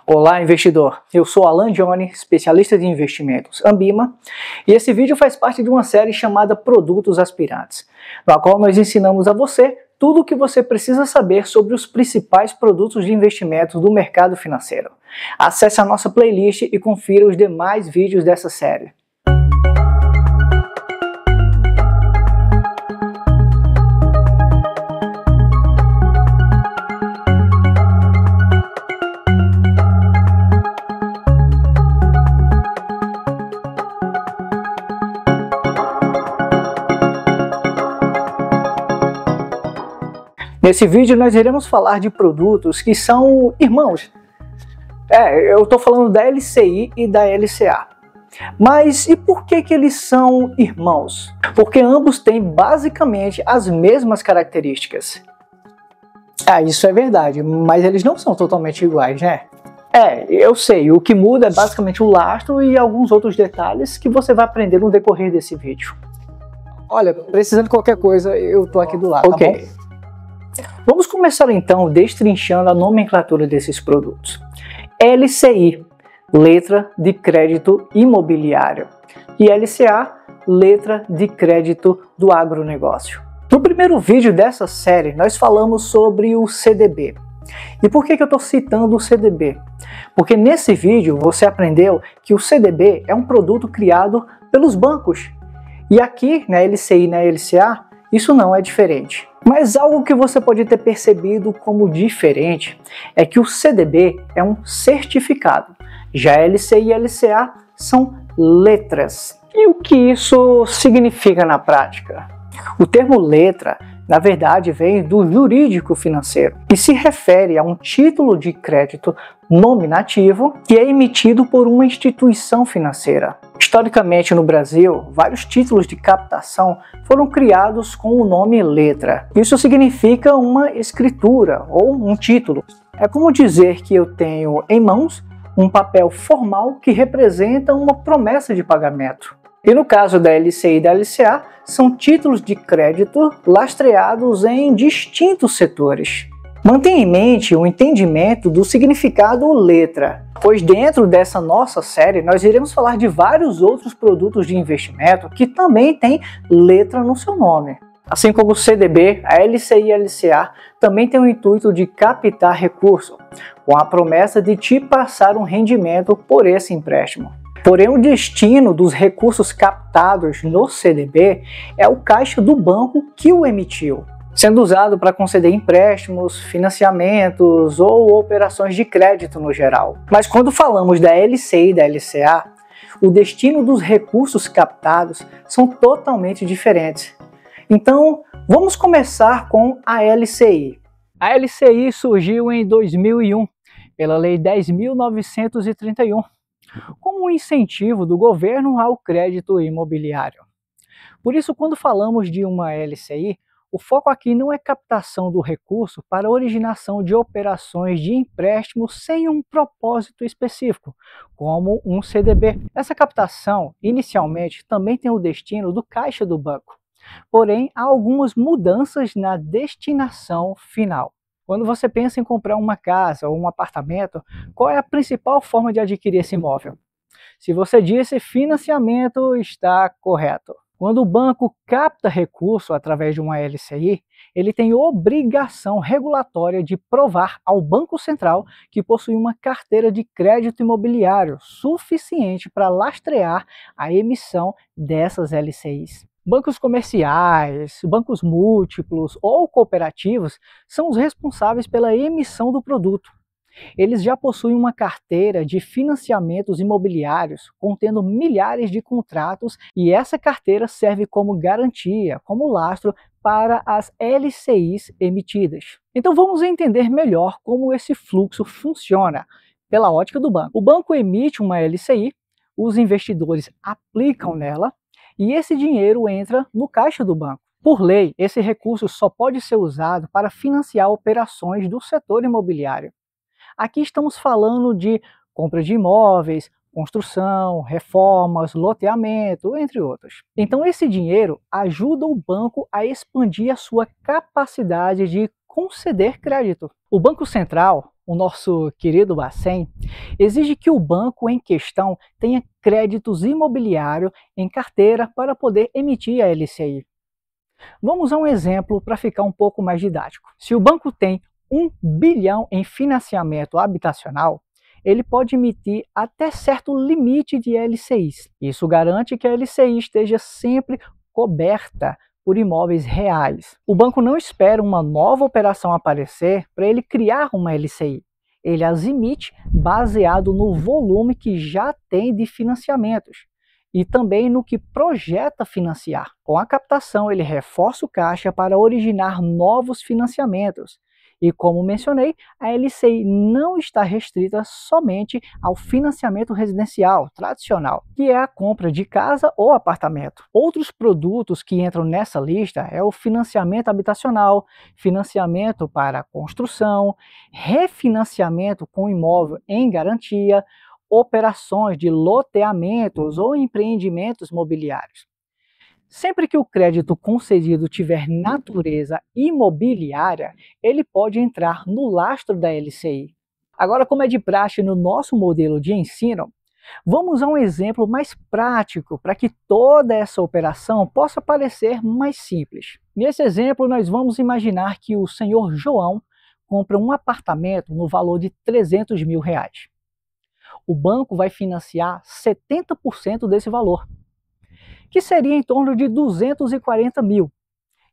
Olá, investidor! Eu sou Alan Johnny, especialista de investimentos Ambima, e esse vídeo faz parte de uma série chamada Produtos Aspirantes, na qual nós ensinamos a você tudo o que você precisa saber sobre os principais produtos de investimentos do mercado financeiro. Acesse a nossa playlist e confira os demais vídeos dessa série. Nesse vídeo nós iremos falar de produtos que são irmãos. Eu estou falando da LCI e da LCA. Mas e por que eles são irmãos? Porque ambos têm basicamente as mesmas características. Isso é verdade, mas eles não são totalmente iguais, né? Eu sei, o que muda é basicamente o lastro e alguns outros detalhes que você vai aprender no decorrer desse vídeo. Olha, precisando de qualquer coisa, eu tô aqui do lado, tá bom? Vamos começar então destrinchando a nomenclatura desses produtos. LCI, letra de crédito imobiliário, e LCA, letra de crédito do agronegócio. No primeiro vídeo dessa série, nós falamos sobre o CDB. E por que eu estou citando o CDB? Porque nesse vídeo você aprendeu que o CDB é um produto criado pelos bancos. E aqui, na LCI e na LCA, isso não é diferente. Mas algo que você pode ter percebido como diferente é que o CDB é um certificado. Já LCI e LCA são letras. E o que isso significa na prática? O termo letra, na verdade, vem do jurídico financeiro e se refere a um título de crédito nominativo que é emitido por uma instituição financeira. Historicamente no Brasil, vários títulos de captação foram criados com o nome letra. Isso significa uma escritura ou um título. É como dizer que eu tenho em mãos um papel formal que representa uma promessa de pagamento. E no caso da LCI e da LCA, são títulos de crédito lastreados em distintos setores. Mantenha em mente o entendimento do significado letra, pois dentro dessa nossa série nós iremos falar de vários outros produtos de investimento que também têm letra no seu nome. Assim como o CDB, a LCI e a LCA também tem o intuito de captar recurso, com a promessa de te passar um rendimento por esse empréstimo. Porém, o destino dos recursos captados no CDB é o caixa do banco que o emitiu, sendo usado para conceder empréstimos, financiamentos ou operações de crédito no geral. Mas quando falamos da LCI e da LCA, o destino dos recursos captados são totalmente diferentes. Então, vamos começar com a LCI. A LCI surgiu em 2001, pela Lei 10.931, como um incentivo do governo ao crédito imobiliário. Por isso, quando falamos de uma LCI, o foco aqui não é captação do recurso para originação de operações de empréstimo sem um propósito específico, como um CDB. Essa captação, inicialmente, também tem o destino do caixa do banco. Porém, há algumas mudanças na destinação final. Quando você pensa em comprar uma casa ou um apartamento, qual é a principal forma de adquirir esse imóvel? Se você disse financiamento, está correto. Quando o banco capta recurso através de uma LCI, ele tem obrigação regulatória de provar ao Banco Central que possui uma carteira de crédito imobiliário suficiente para lastrear a emissão dessas LCIs. Bancos comerciais, bancos múltiplos ou cooperativos são os responsáveis pela emissão do produto. Eles já possuem uma carteira de financiamentos imobiliários contendo milhares de contratos e essa carteira serve como garantia, como lastro para as LCIs emitidas. Então vamos entender melhor como esse fluxo funciona pela ótica do banco. O banco emite uma LCI, os investidores aplicam nela, e esse dinheiro entra no caixa do banco. Por lei, esse recurso só pode ser usado para financiar operações do setor imobiliário. Aqui estamos falando de compra de imóveis, construção, reformas, loteamento, entre outros. Então esse dinheiro ajuda o banco a expandir a sua capacidade de conceder crédito. O Banco Central, o nosso querido Bacen, exige que o banco em questão tenha créditos imobiliários em carteira para poder emitir a LCI. Vamos a um exemplo para ficar um pouco mais didático. Se o banco tem 1 bilhão em financiamento habitacional, ele pode emitir até certo limite de LCIs. Isso garante que a LCI esteja sempre coberta por imóveis reais. O banco não espera uma nova operação aparecer para ele criar uma LCI. Ele as emite baseado no volume que já tem de financiamentos e também no que projeta financiar. Com a captação, ele reforça o caixa para originar novos financiamentos. E como mencionei, a LCI não está restrita somente ao financiamento residencial tradicional, que é a compra de casa ou apartamento. Outros produtos que entram nessa lista é o financiamento habitacional, financiamento para construção, refinanciamento com imóvel em garantia, operações de loteamentos ou empreendimentos mobiliários. Sempre que o crédito concedido tiver natureza imobiliária, ele pode entrar no lastro da LCI. Agora, como é de praxe no nosso modelo de ensino, vamos a um exemplo mais prático para que toda essa operação possa parecer mais simples. Nesse exemplo, nós vamos imaginar que o senhor João compra um apartamento no valor de R$300 mil. O banco vai financiar 70% desse valor, que seria em torno de 240 mil.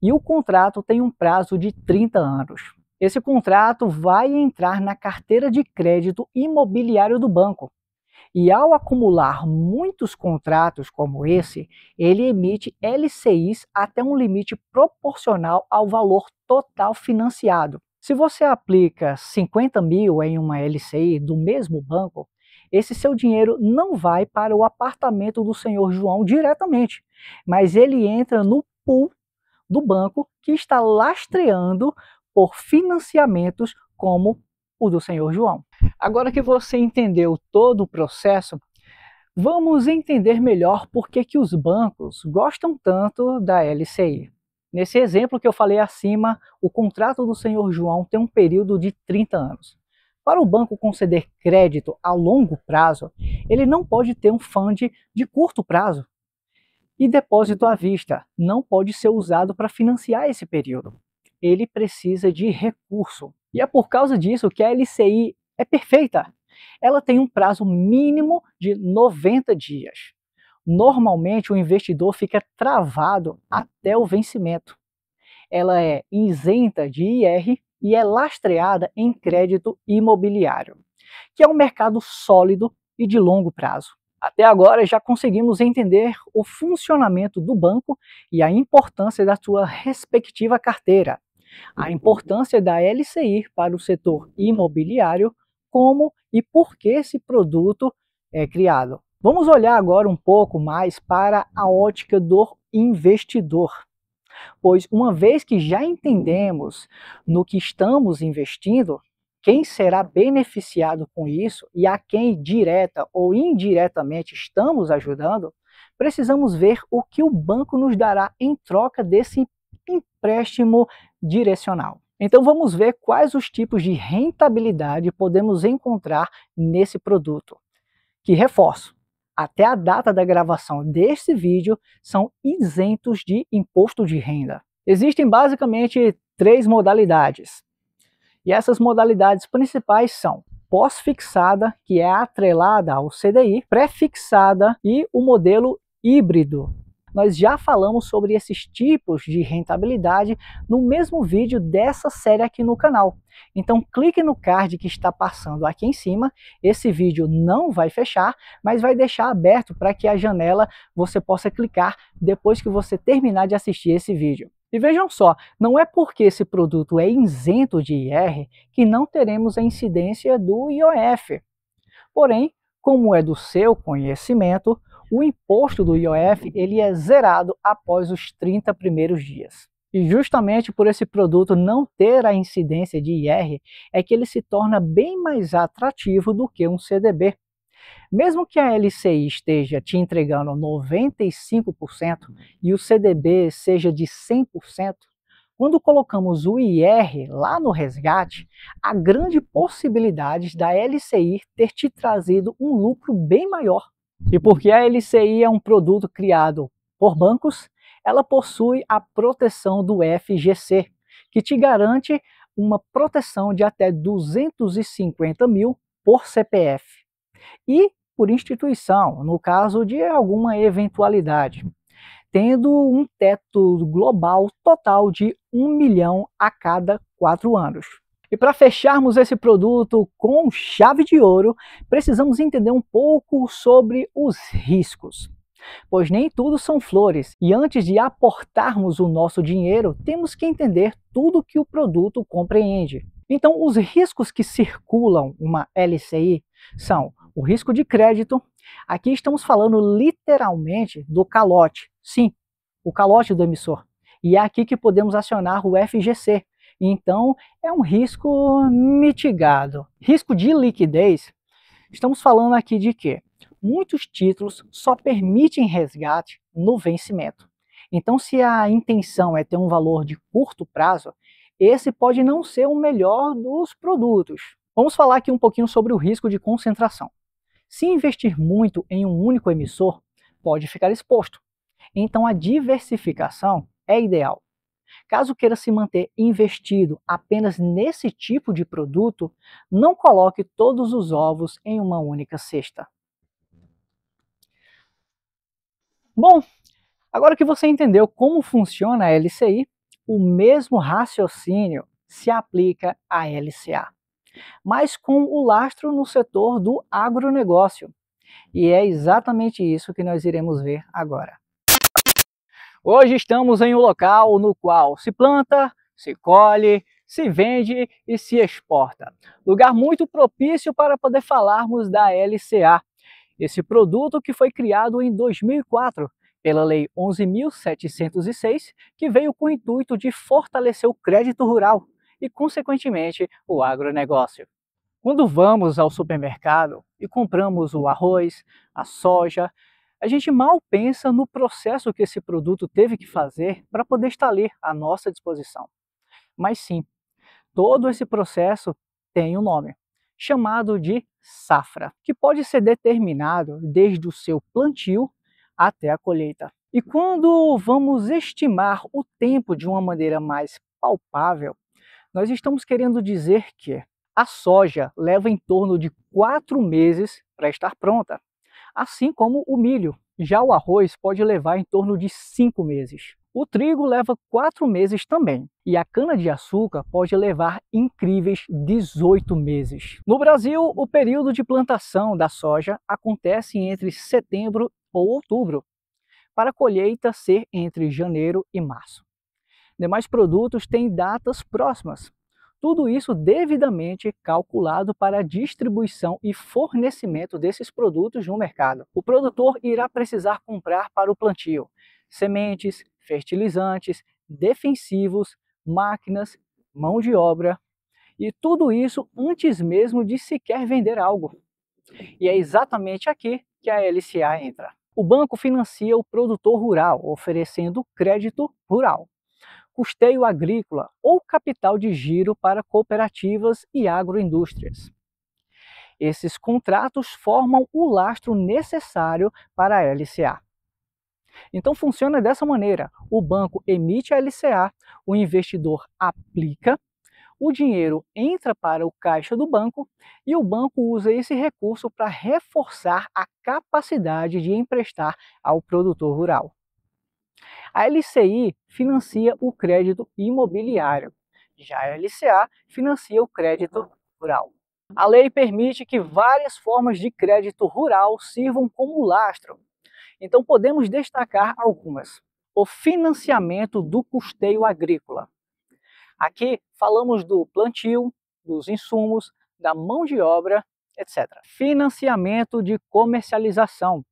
E o contrato tem um prazo de 30 anos. Esse contrato vai entrar na carteira de crédito imobiliário do banco. E ao acumular muitos contratos como esse, ele emite LCIs até um limite proporcional ao valor total financiado. Se você aplica 50 mil em uma LCI do mesmo banco, esse seu dinheiro não vai para o apartamento do senhor João diretamente, mas ele entra no pool do banco que está lastreando por financiamentos como o do senhor João. Agora que você entendeu todo o processo, vamos entender melhor por que os bancos gostam tanto da LCI. Nesse exemplo que eu falei acima, o contrato do senhor João tem um período de 30 anos. Para o banco conceder crédito a longo prazo, ele não pode ter um fundo de curto prazo. E depósito à vista não pode ser usado para financiar esse período. Ele precisa de recurso. E é por causa disso que a LCI é perfeita. Ela tem um prazo mínimo de 90 dias. Normalmente o investidor fica travado até o vencimento. Ela é isenta de IR e é lastreada em crédito imobiliário, que é um mercado sólido e de longo prazo. Até agora já conseguimos entender o funcionamento do banco e a importância da sua respectiva carteira, a importância da LCI para o setor imobiliário, como e por que esse produto é criado. Vamos olhar agora um pouco mais para a ótica do investidor. Pois uma vez que já entendemos no que estamos investindo, quem será beneficiado com isso e a quem direta ou indiretamente estamos ajudando, precisamos ver o que o banco nos dará em troca desse empréstimo direcional. Então vamos ver quais os tipos de rentabilidade podemos encontrar nesse produto, que reforço. Até a data da gravação deste vídeo, são isentos de imposto de renda. Existem basicamente 3 modalidades. E essas modalidades principais são pós-fixada, que é atrelada ao CDI, pré-fixada e o modelo híbrido. Nós já falamos sobre esses tipos de rentabilidade no mesmo vídeo dessa série aqui no canal. Então clique no card que está passando aqui em cima. Esse vídeo não vai fechar, mas vai deixar aberto para que a janela você possa clicar depois que você terminar de assistir esse vídeo. E vejam só, não é porque esse produto é isento de IR que não teremos a incidência do IOF. Porém, como é do seu conhecimento, o imposto do IOF ele é zerado após os 30 primeiros dias. E justamente por esse produto não ter a incidência de IR, é que ele se torna bem mais atrativo do que um CDB. Mesmo que a LCI esteja te entregando 95% e o CDB seja de 100%, Quando colocamos o IR lá no resgate, há grande possibilidade da LCI ter te trazido um lucro bem maior. E porque a LCI é um produto criado por bancos, ela possui a proteção do FGC, que te garante uma proteção de até 250 mil por CPF e por instituição, no caso de alguma eventualidade, tendo um teto global total de 1 milhão a cada 4 anos. E para fecharmos esse produto com chave de ouro, precisamos entender um pouco sobre os riscos. Pois nem tudo são flores, e antes de aportarmos o nosso dinheiro, temos que entender tudo que o produto compreende. Então, os riscos que circulam uma LCI são o risco de crédito. Aqui estamos falando literalmente do calote. Sim, o calote do emissor. E é aqui que podemos acionar o FGC. Então, é um risco mitigado. Risco de liquidez, estamos falando aqui de quê? Muitos títulos só permitem resgate no vencimento. Então, se a intenção é ter um valor de curto prazo, esse pode não ser o melhor dos produtos. Vamos falar aqui um pouquinho sobre o risco de concentração. Se investir muito em um único emissor, pode ficar exposto. Então, a diversificação é ideal. Caso queira se manter investido apenas nesse tipo de produto, não coloque todos os ovos em uma única cesta. Bom, agora que você entendeu como funciona a LCI, o mesmo raciocínio se aplica à LCA, mas com o lastro no setor do agronegócio. E é exatamente isso que nós iremos ver agora. Hoje estamos em um local no qual se planta, se colhe, se vende e se exporta. Lugar muito propício para poder falarmos da LCA. Esse produto que foi criado em 2004 pela Lei 11.706, que veio com o intuito de fortalecer o crédito rural e, consequentemente, o agronegócio. Quando vamos ao supermercado e compramos o arroz, a soja, a gente mal pensa no processo que esse produto teve que fazer para poder estar ali à nossa disposição. Mas sim, todo esse processo tem um nome, chamado de safra, que pode ser determinado desde o seu plantio até a colheita. E quando vamos estimar o tempo de uma maneira mais palpável, nós estamos querendo dizer que a soja leva em torno de 4 meses para estar pronta, assim como o milho. Já o arroz pode levar em torno de 5 meses. O trigo leva 4 meses também, e a cana-de-açúcar pode levar incríveis 18 meses. No Brasil, o período de plantação da soja acontece entre setembro ou outubro, para a colheita ser entre janeiro e março. Demais produtos têm datas próximas. Tudo isso devidamente calculado para a distribuição e fornecimento desses produtos no mercado. O produtor irá precisar comprar para o plantio sementes, fertilizantes, defensivos, máquinas, mão de obra, e tudo isso antes mesmo de sequer vender algo. E é exatamente aqui que a LCA entra. O banco financia o produtor rural, oferecendo crédito rural, custeio agrícola ou capital de giro para cooperativas e agroindústrias. Esses contratos formam o lastro necessário para a LCA. Então funciona dessa maneira: o banco emite a LCA, o investidor aplica, o dinheiro entra para o caixa do banco e o banco usa esse recurso para reforçar a capacidade de emprestar ao produtor rural. A LCI financia o crédito imobiliário, já a LCA financia o crédito rural. A lei permite que várias formas de crédito rural sirvam como lastro. Então podemos destacar algumas. O financiamento do custeio agrícola. Aqui falamos do plantio, dos insumos, da mão de obra, etc. Financiamento de comercialização.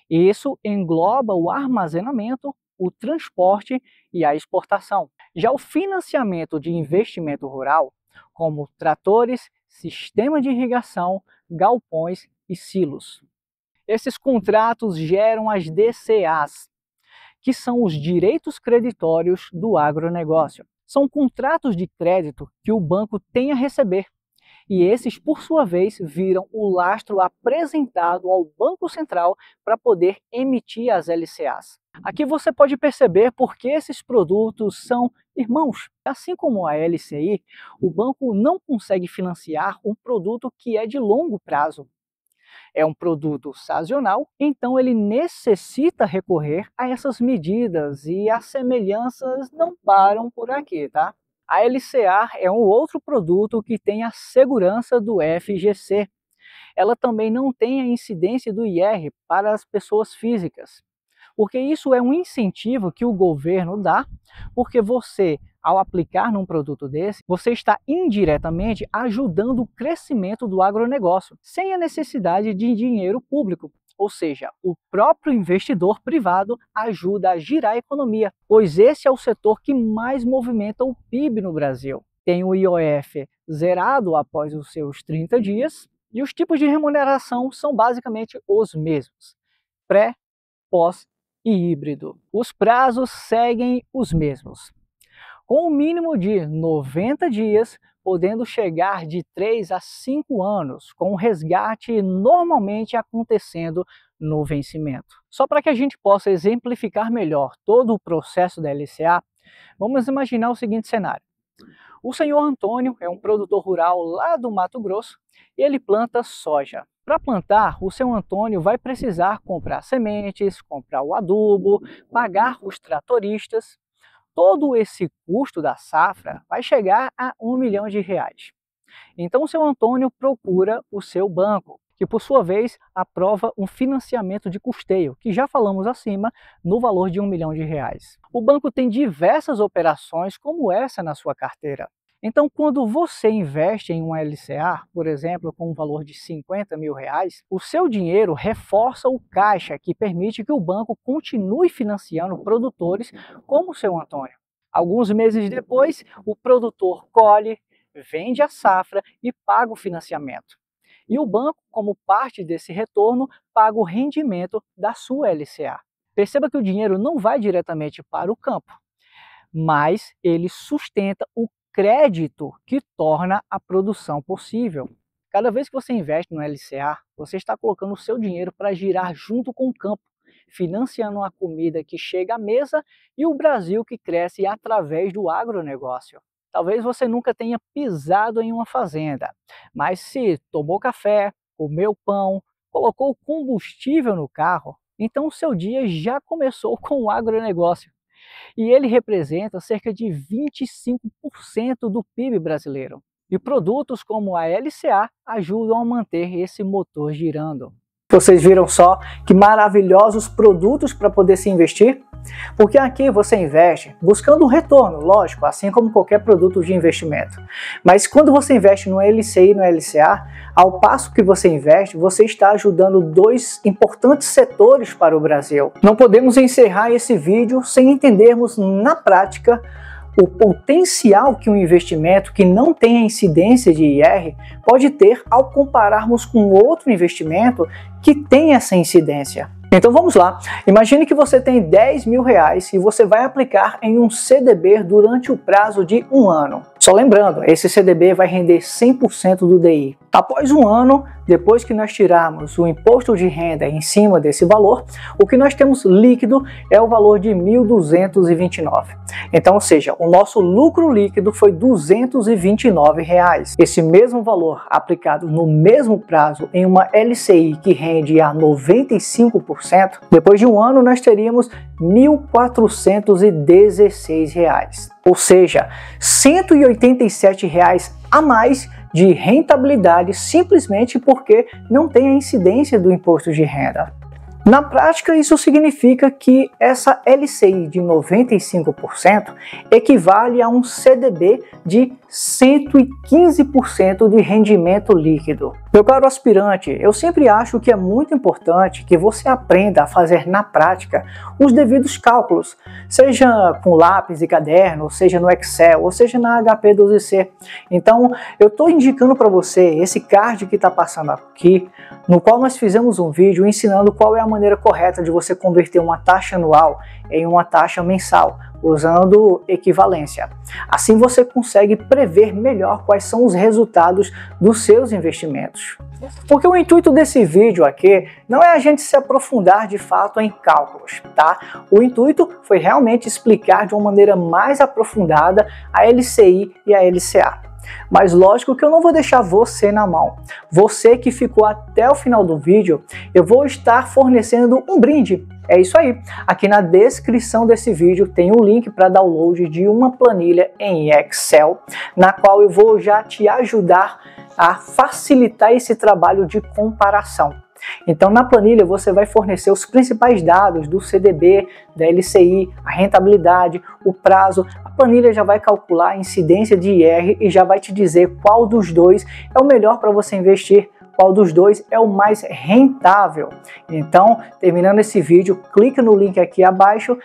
Isso engloba o armazenamento, o transporte e a exportação. Já o financiamento de investimento rural, como tratores, sistema de irrigação, galpões e silos. Esses contratos geram as DCAs, que são os direitos creditórios do agronegócio. São contratos de crédito que o banco tem a receber, e esses, por sua vez, viram o lastro apresentado ao Banco Central para poder emitir as LCAs. Aqui você pode perceber porque esses produtos são irmãos. Assim como a LCI, o banco não consegue financiar um produto que é de longo prazo. É um produto sazonal, então ele necessita recorrer a essas medidas e as semelhanças não param por aqui, tá? A LCA é um outro produto que tem a segurança do FGC. Ela também não tem a incidência do IR para as pessoas físicas, porque isso é um incentivo que o governo dá, porque você, ao aplicar num produto desse, você está indiretamente ajudando o crescimento do agronegócio, sem a necessidade de dinheiro público. Ou seja, o próprio investidor privado ajuda a girar a economia, pois esse é o setor que mais movimenta o PIB no Brasil. Tem o IOF zerado após os seus 30 dias e os tipos de remuneração são basicamente os mesmos: pré, pós e híbrido. Os prazos seguem os mesmos, com um mínimo de 90 dias, podendo chegar de 3 a 5 anos, com o resgate normalmente acontecendo no vencimento. Só para que a gente possa exemplificar melhor todo o processo da LCA, vamos imaginar o seguinte cenário. O senhor Antônio é um produtor rural lá do Mato Grosso e ele planta soja. Para plantar, o seu Antônio vai precisar comprar sementes, comprar o adubo, pagar os tratoristas. Todo esse custo da safra vai chegar a R$1 milhão. Então o seu Antônio procura o seu banco, que por sua vez aprova um financiamento de custeio, que já falamos acima, no valor de R$1 milhão. O banco tem diversas operações como essa na sua carteira. Então, quando você investe em uma LCA, por exemplo, com um valor de R$50 mil, o seu dinheiro reforça o caixa, que permite que o banco continue financiando produtores como o seu Antônio. Alguns meses depois, o produtor colhe, vende a safra e paga o financiamento. E o banco, como parte desse retorno, paga o rendimento da sua LCA. Perceba que o dinheiro não vai diretamente para o campo, mas ele sustenta o crédito que torna a produção possível. Cada vez que você investe no LCA, você está colocando o seu dinheiro para girar junto com o campo, financiando a comida que chega à mesa e o Brasil que cresce através do agronegócio. Talvez você nunca tenha pisado em uma fazenda, mas se tomou café, comeu pão, colocou combustível no carro, então o seu dia já começou com o agronegócio. E ele representa cerca de 25% do PIB brasileiro. E produtos como a LCA ajudam a manter esse motor girando. Vocês viram só que maravilhosos produtos para poder se investir? Porque aqui você investe buscando um retorno, lógico, assim como qualquer produto de investimento. Mas quando você investe no LCI e no LCA, ao passo que você investe, você está ajudando dois importantes setores para o Brasil. Não podemos encerrar esse vídeo sem entendermos na prática o potencial que um investimento que não tem a incidência de IR pode ter ao compararmos com outro investimento que tem essa incidência. Então vamos lá, imagine que você tem R$10 mil e você vai aplicar em um CDB durante o prazo de um ano. Só lembrando, esse CDB vai render 100% do DI. Após um ano, depois que nós tirarmos o imposto de renda em cima desse valor, o que nós temos líquido é o valor de R$ 1.229. Então, ou seja, o nosso lucro líquido foi R$ 229. Esse mesmo valor aplicado no mesmo prazo em uma LCI que rende a 95%, depois de um ano nós teríamos R$ 1.416. Ou seja, R$ 187 a mais de rentabilidade simplesmente porque não tem a incidência do imposto de renda. Na prática, isso significa que essa LCI de 95% equivale a um CDB de 115% de rendimento líquido. Meu caro aspirante, eu sempre acho que é muito importante que você aprenda a fazer na prática os devidos cálculos, seja com lápis e caderno, seja no Excel, ou seja na HP12C. Então, eu estou indicando para você esse card que está passando aqui no qual nós fizemos um vídeo ensinando qual é a maneira correta de você converter uma taxa anual em uma taxa mensal, usando equivalência. Assim você consegue prever melhor quais são os resultados dos seus investimentos. Porque o intuito desse vídeo aqui não é a gente se aprofundar de fato em cálculos, tá? O intuito foi realmente explicar de uma maneira mais aprofundada a LCI e a LCA. Mas lógico que eu não vou deixar você na mão. Você que ficou até o final do vídeo, eu vou estar fornecendo um brinde. É isso aí. Aqui na descrição desse vídeo tem um link para download de uma planilha em Excel, na qual eu vou já te ajudar a facilitar esse trabalho de comparação. Então, na planilha você vai fornecer os principais dados do CDB, da LCI, a rentabilidade, o prazo. A planilha já vai calcular a incidência de IR e já vai te dizer qual dos dois é o melhor para você investir, qual dos dois é o mais rentável. Então, terminando esse vídeo, clica no link aqui abaixo,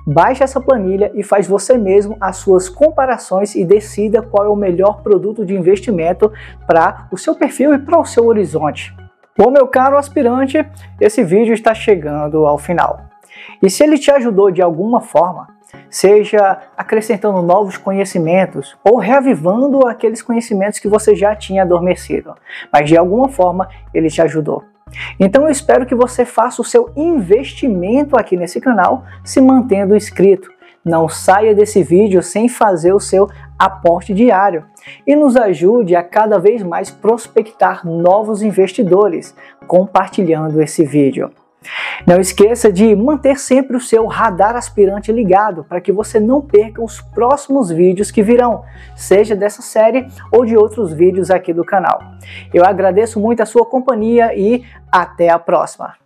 baixa essa planilha e faz você mesmo as suas comparações e decida qual é o melhor produto de investimento para o seu perfil e para o seu horizonte. Bom, meu caro aspirante, esse vídeo está chegando ao final. E se ele te ajudou de alguma forma, seja acrescentando novos conhecimentos ou reavivando aqueles conhecimentos que você já tinha adormecido, mas de alguma forma ele te ajudou. Então eu espero que você faça o seu investimento aqui nesse canal se mantendo inscrito. Não saia desse vídeo sem fazer o seu aporte diário e nos ajude a cada vez mais prospectar novos investidores compartilhando esse vídeo. Não esqueça de manter sempre o seu radar aspirante ligado para que você não perca os próximos vídeos que virão, seja dessa série ou de outros vídeos aqui do canal. Eu agradeço muito a sua companhia e até a próxima!